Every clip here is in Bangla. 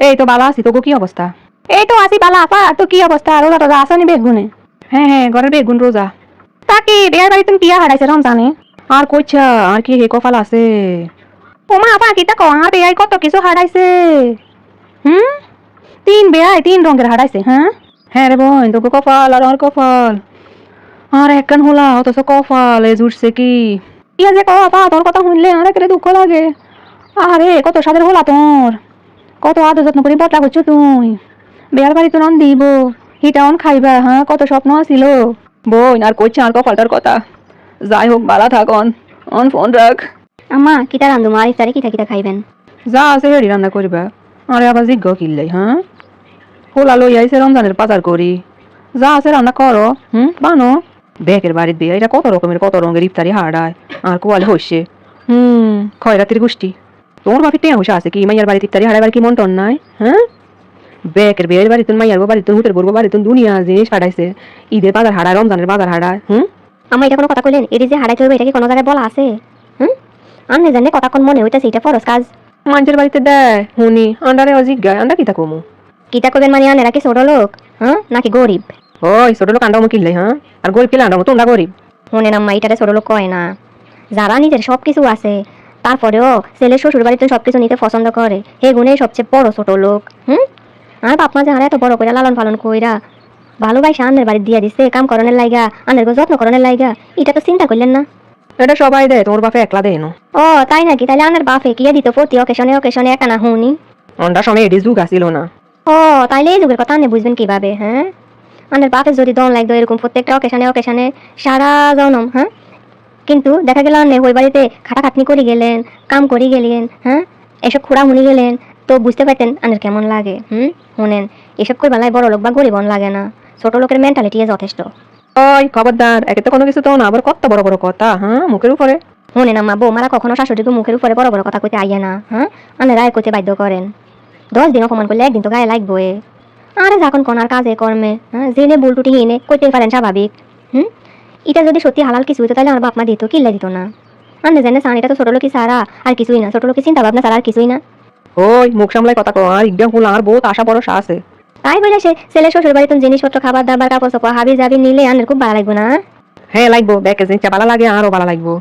এই তো বালা আছি, তোকে কি অবস্থা? এই তো আছি বালা আপা, তো কি অবস্থা? রোজা টোজা আসনি বেগুনে? হ্যাঁ হ্যাঁ, ঘরের বেগুন রোজা। তা কি বিয়ার বাড়ি তুমি পিয়া হারাইছে রমজানে? আর কইছা আর কি হে কপাল আছে? ও মা আপা কিতা কও, আর বেয়াই কত কিছু হারাইছে। হুম, তিন বেয়াই তিন রঙের হারাইছে। হ্যাঁ হ্যাঁ রে বোন, তোকে কপাল আর আর কপাল আর একখান হলা, অথচ কপাল এ জুটছে কি? ইয়া যে কও আপা, তোর কথা শুনলে আর একেবারে দুঃখ লাগে। আরে কত সাদের হলা তোর, কত আদর যত্ন করে বটলা করছো তুই। বিয়ার বাড়ি তো রান দিব, হিটা অন খাইবা। হ্যাঁ কত স্বপ্ন আছিল বোন, আর কইছে আর কপালটার কথা। যাই হোক বালা থাক, অন অন ফোন রাখ। আম্মা কিতা রান্ধু মা, ইফতারে কিতা কিতা খাইবেন? যা আছে হেডি রান্না করিবা। আরে আবার জিজ্ঞ কিনলাই। হ্যাঁ হোলা লই আইছে রমজানের বাজার করি, যা আছে রান্না করো। বানো বেকের বাড়ির বিয়ে, এটা কত রকমের কত রঙের ইফতারি হাড়ায় আর কোয়াল হইছে। খয়রাতির গোষ্ঠী। তোর বাপের টেয়া হইসা আছে কি মাইয়ার বাড়িতে ইফতারি হারাইবার কি মন টন নাই? হ্যাঁ বেকের বিয়ের বাড়ি তুমি মাইয়ার বাড়ি তুমি হুটের বলবো বাড়ি তুমি দুনিয়া জিনিস হারাইছে। ঈদের বাজার হারায়, রমজানের বাজার হারায়। আম্মা এটা কোনো কথা কইলেন? এটি যে হারাইতে হইবে এটা কি কোনো জায়গায় বলা আছে? আন্নে জানে কথা কোন মনে হইতাছে এটা ফরজ কাজ। মানুষের বাড়িতে দেয় হুনি, আন্ডারে অজিজ্ঞায় আন্ডা কিতা কমু? কিতা কইবেন মানে আন্নেরা কি ছোট লোক নাকি গরিব? ওই ছোট লোক আন্ডামো কিনলে, হ্যাঁ আর গরিব কিনলে আন্ডামো, তোমরা গরিব। শুনেন আম্মা, এটারে ছোট লোক কয় না। যারা নিজের সবকিছু আছে তারপরেও ছেলে শ্বশুর বাড়িতে সবকিছু নিতে পছন্দ করে, হে গুণে সবচেয়ে বড় ছোট লোক। আর বাপ মা যে এত বড় কইরা লালন পালন কইরা ভালোবাসা আন্নের বাড়ি দিয়া দিছে কাম করণের লাইগা, আন্নের যত্ন করণের লাইগা, এটা তো চিন্তা করলেন না? এটা সবাই দেয়, তোর বাপে একলা দেয় না। ও তাই নাকি? তাহলে আন্নের বাপে কিয়া দিত প্রতি অকেশনে অকেশনে একা না হুনি? অন্ডার সময় এডি যুগ আসিল না। ও তাইলে এই যুগের কথা আন্নে বুঝবেন কিভাবে? হ্যাঁ আন্নের বাপের যদি দন লাগতো এরকম প্রত্যেকটা অকেশনে অকেশনে সারা জনম, কিন্তু দেখা গেল আন্নে ওই বাড়িতে খাটাখাটনি করে গেলেন, কাম করে গেলেন, এসব খোড়া হুনি গেলেন, তো বুঝতে পারতেন আন্নের কেমন লাগে। শুনেন, এসব কই বেলায় বড় লোক বা গরিব লাগে না, ছোট লোকের মেন্টালিটি যথেষ্ট। ওই খবরদার, একে তো কোনো কিছু তো না, আবার কত বড় বড় কথা। মুখের উপরে। শুনেন আম্মা, বৌমারা কখনো শাশুড়িকে মুখের উপরে বড় বড় কথা কইতে আইয়ে না। আন্নের রায় কইতে বাধ্য করেন। 10 দিন অপমান করলে একদিন তো গায়ে লাগবে। আরে যখন কোনার কাজে কর্মে জেনে ভুল টুটি হিনে কইতে পারেন স্বাভাবিক। এটা যদি সত্যি হালাল কিছু হইতো তাহলে আমার বাপ মা দিত, কিল্লা দিত না। আন্নে জানে সান এটা তো ছোট লোকই সারা আর কিছুই না, ছোট লোকের চিন্তা ভাবনা সারা আর কিছুই না। ওই মুখ সামলাই কথা কো, আর ইগডাম ফুল আর বহুত আশা ভরসা আছে। তাই বলে সে ছেলে শ্বশুর বাড়িতে জিনিসপত্র খাবার দাবার কাপড় চোপড় হাবি যাবি নিলে আন্নের খুব ভালো লাগবে না? হ্যাঁ লাগবো, ব্যাকে জিনিসটা ভালো লাগে আরো ভালো লাগবো।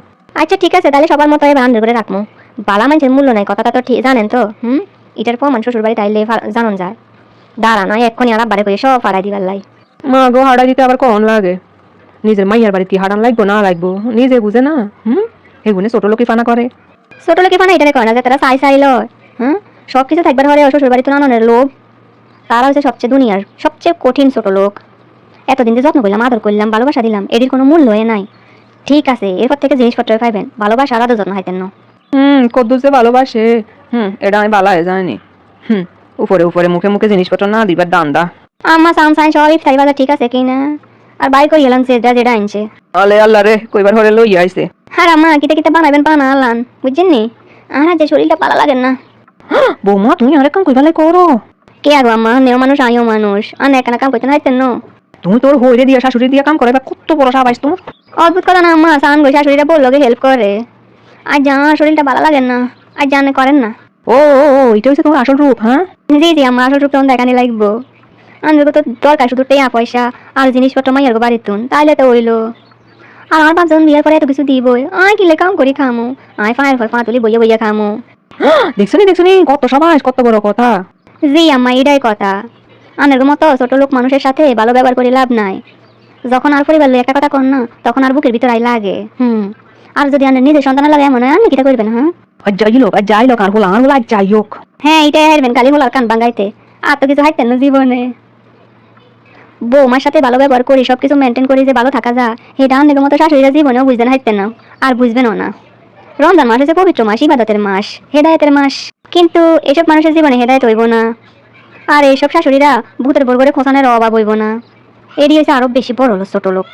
আচ্ছা ঠিক আছে, তাহলে সবার মতো এবার আন্নের করে রাখবো। বালা মানুষের মূল্য নাই, কথাটা তো ঠিক জানেন তো। এটার প্রমাণ শ্বশুর বাড়িতে আইলে জানান যায়। দাঁড়া নয় এক্ষুনি আর আব্বারে করে সব ফাড়াই দিবার লাই। মা গো, হাড়া দিতে আবার কখন লাগে? নিজের মাইয়ার বাড়ি কি হারান লাগবো না লাগবো নিজে বুঝে না। এগুনে ছোট লোকই ফানা করে। ছোট লোকে ফানা এটা কয় না যে তারা চাই চাইল সবকিছু থাকবার হরে শ্বশুর বাড়িতে নানানের লোভ। তারা হচ্ছে সবচেয়ে দুনিয়ার সবচেয়ে কঠিন ছোট লোক। এতদিন যে যত্ন করলাম, আদর করলাম, ভালোবাসা দিলাম, এটির কোনো মূল্য নাই। ঠিক আছে, এরপর থেকে জিনিসপত্র পাইবেন, ভালোবাসা আর আদর যত্ন হাইতেন না। কদ্দুর যে ভালোবাসে। এটা আমি বালা হয়ে যায়নি। উপরে উপরে মুখে মুখে জিনিসপত্র না দিবার দান্দা। আমার সাম সাইন সব ইফতারি বাজার ঠিক আছে কিনা আর বাই করে গেলাম যেটা যেটা আনছে। আলে আল্লাহ রে, কইবার হরে লই আইছে। হ্যাঁ আম্মা, কিতা কিতা বানাবেন বানা আলান, বুঝছেন নি? আর যে শরীরটা পালা লাগেন না। বৌমা তুমি আরেক কাম কইবালাই করো। কে আগো আম্মা, নেও মানুষ আইও মানুষ, আর একা কাম করতে হাইতেন না। তুমি তোর হইরে দিয়া শাশুড়ি দিয়া কাম করাইবা, কত বড় সাবাইস তোমার। অদ্ভুত কথা না আম্মা, সান গই শাশুড়িটা বললো হেল্প করে। আর যা শরীরটা ভালো লাগেন না, আর জানে করেন না। ও এটা হচ্ছে তোমার আসল রূপ। জি জি আম্মা, আসল রূপ তখন দেখানি লাগবো। আনবে তো দরকার শুধু টেয়া পয়সা আর জিনিসপত্র মাইয়ার বাড়ির তুন, তাইলে তো হইলো। আর আমার 5 জন বিয়ার পরে এত কিছু দিবই, আয় কিলে কাম করি খামো, আয় ফায়ের ফল পাতুলি বইয়া বইয়া খামো। দেখছনি কত সবাই, কত বড় কথা। জি আম্মা, এটাই কথা। আনের মতো ছোট লোক মানুষের সাথে ভালো ব্যবহার করে লাভ নাই। যখন আর পরিবার লোক একটা কথা কর না, তখন আর বুকের ভিতর আই লাগে। আর যদি আনের নিজের সন্তান লাগে এমন হয়, আপনি কিটা করবেন? যাই লোক আর হলো যাই হোক। হ্যাঁ এটাই হারবেন, কালি হলার কান বাঙ্গাইতে। আর তো কিছু হাইতেন না জীবনে। বৌমার সাথে ভালো ব্যবহার করি, সবকিছু মেনটেন করি যে ভালো থাকা যায়, এটা আনের মতো শাশুড়িরা জীবনেও বুঝতেন হাইতেন না, আর বুঝবেনও না। রমজান মাস হচ্ছে পবিত্র মাস, ইবাদতের মাস, হেদায়েতের মাস। কিন্তু এসব মানুষের জীবনে হেদায়েত হইব না। আর এইসব শাশুড়িরা ভূতের বর করে খোঁচানোর অভাব হইব না। এটি হচ্ছে আরো বেশি বড় ছোট লোক।